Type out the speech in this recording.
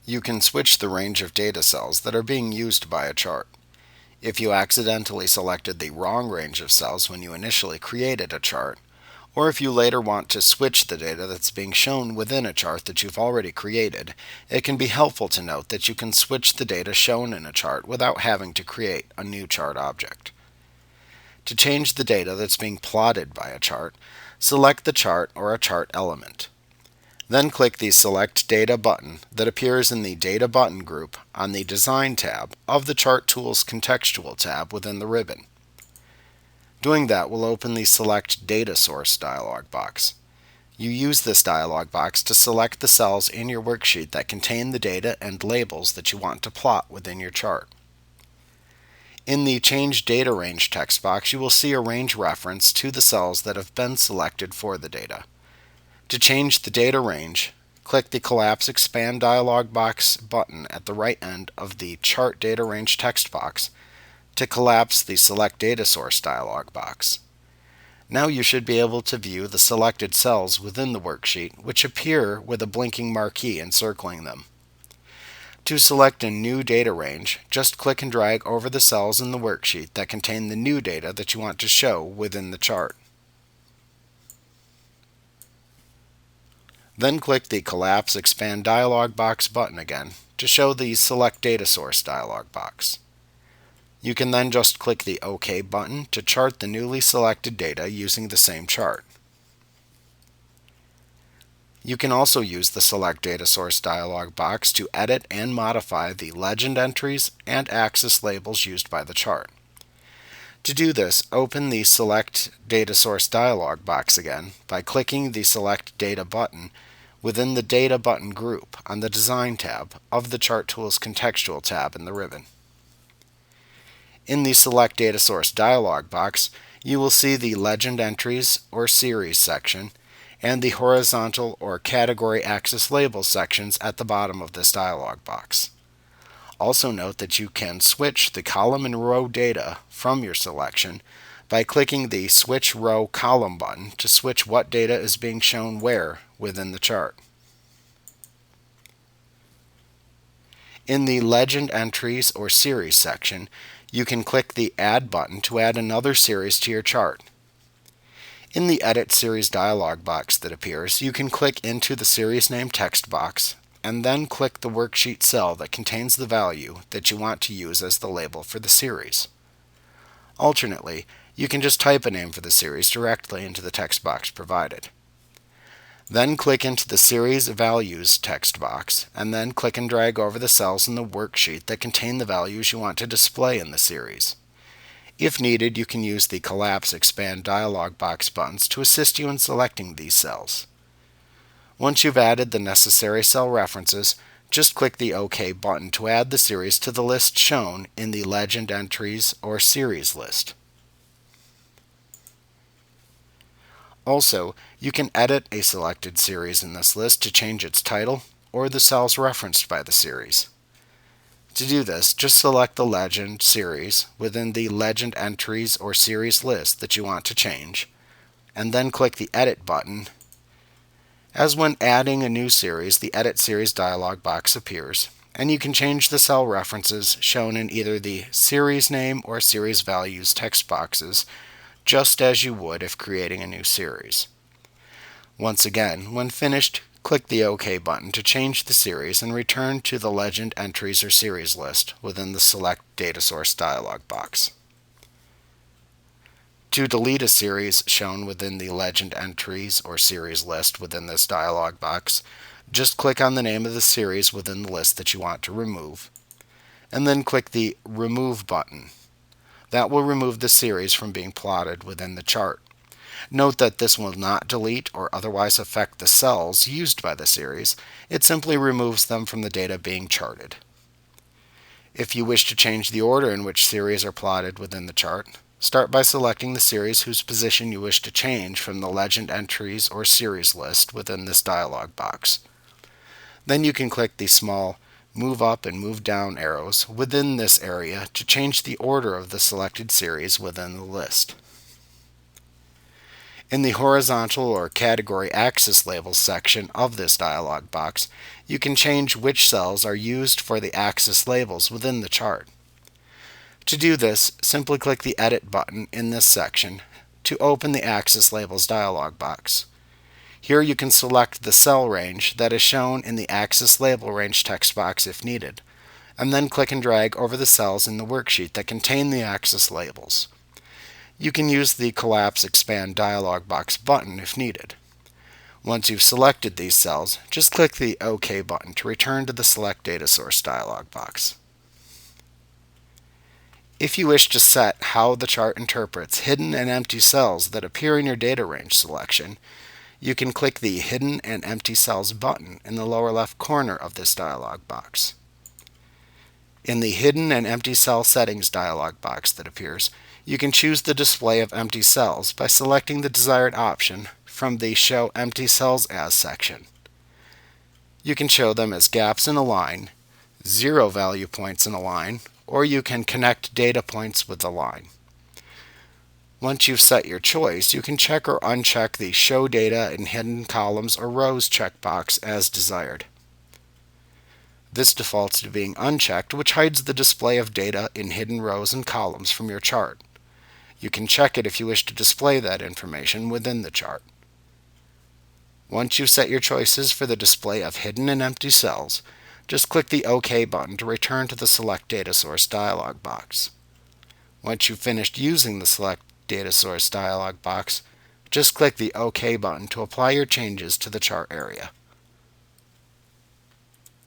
You can switch the range of data cells that are being used by a chart. If you accidentally selected the wrong range of cells when you initially created a chart, or if you later want to switch the data that's being shown within a chart that you've already created, it can be helpful to note that you can switch the data shown in a chart without having to create a new chart object. To change the data that's being plotted by a chart, select the chart or a chart element. Then click the Select Data button that appears in the Data button group on the Design tab of the Chart Tools Contextual tab within the ribbon. Doing that will open the Select Data Source dialog box. You use this dialog box to select the cells in your worksheet that contain the data and labels that you want to plot within your chart. In the Change Data Range text box, you will see a range reference to the cells that have been selected for the data. To change the data range, click the Collapse Expand dialog box button at the right end of the Chart Data Range text box to collapse the Select Data Source dialog box. Now you should be able to view the selected cells within the worksheet, which appear with a blinking marquee encircling them. To select a new data range, just click and drag over the cells in the worksheet that contain the new data that you want to show within the chart. Then click the Collapse Expand dialog box button again to show the Select Data Source dialog box. You can then just click the OK button to chart the newly selected data using the same chart. You can also use the Select Data Source dialog box to edit and modify the legend entries and axis labels used by the chart. To do this, open the Select Data Source dialog box again by clicking the Select Data button within the Data button group on the Design tab of the Chart Tools Contextual tab in the ribbon. In the Select Data Source dialog box, you will see the Legend Entries or Series section and the Horizontal or Category Axis Labels sections at the bottom of this dialog box. Also note that you can switch the column and row data from your selection by clicking the Switch Row Column button to switch what data is being shown where within the chart. In the Legend Entries or Series section, you can click the Add button to add another series to your chart. In the Edit Series dialog box that appears, you can click into the series name text box and then click the worksheet cell that contains the value that you want to use as the label for the series. Alternately, you can just type a name for the series directly into the text box provided. Then click into the Series Values text box, and then click and drag over the cells in the worksheet that contain the values you want to display in the series. If needed, you can use the Collapse Expand dialog box buttons to assist you in selecting these cells. Once you've added the necessary cell references, just click the OK button to add the series to the list shown in the Legend Entries or Series list. Also, you can edit a selected series in this list to change its title or the cells referenced by the series. To do this, just select the Legend series within the Legend Entries or Series list that you want to change, and then click the Edit button. As when adding a new series, the Edit Series dialog box appears, and you can change the cell references shown in either the Series Name or Series Values text boxes, just as you would if creating a new series. Once again, when finished, click the OK button to change the series and return to the Legend Entries or Series list within the Select Data Source dialog box. To delete a series shown within the Legend Entries or Series list within this dialog box, just click on the name of the series within the list that you want to remove, and then click the Remove button. That will remove the series from being plotted within the chart. Note that this will not delete or otherwise affect the cells used by the series. It simply removes them from the data being charted. If you wish to change the order in which series are plotted within the chart, start by selecting the series whose position you wish to change from the Legend Entries or Series list within this dialog box. Then you can click the small Move Up and Move Down arrows within this area to change the order of the selected series within the list. In the horizontal or category axis labels section of this dialog box, you can change which cells are used for the axis labels within the chart. To do this, simply click the Edit button in this section to open the Axis Labels dialog box. Here you can select the cell range that is shown in the Axis Label Range text box if needed, and then click and drag over the cells in the worksheet that contain the axis labels. You can use the Collapse Expand dialog box button if needed. Once you've selected these cells, just click the OK button to return to the Select Data Source dialog box. If you wish to set how the chart interprets hidden and empty cells that appear in your data range selection, you can click the Hidden and Empty Cells button in the lower left corner of this dialog box. In the Hidden and Empty Cell Settings dialog box that appears, you can choose the display of empty cells by selecting the desired option from the Show Empty Cells As section. You can show them as gaps in a line, 0 value points in a line, or you can connect data points with the line. Once you've set your choice, you can check or uncheck the Show Data in Hidden Columns or Rows checkbox as desired. This defaults to being unchecked, which hides the display of data in hidden rows and columns from your chart. You can check it if you wish to display that information within the chart. Once you've set your choices for the display of hidden and empty cells, just click the OK button to return to the Select Data Source dialog box. Once you've finished using the Select Data Source dialog box, just click the OK button to apply your changes to the chart area.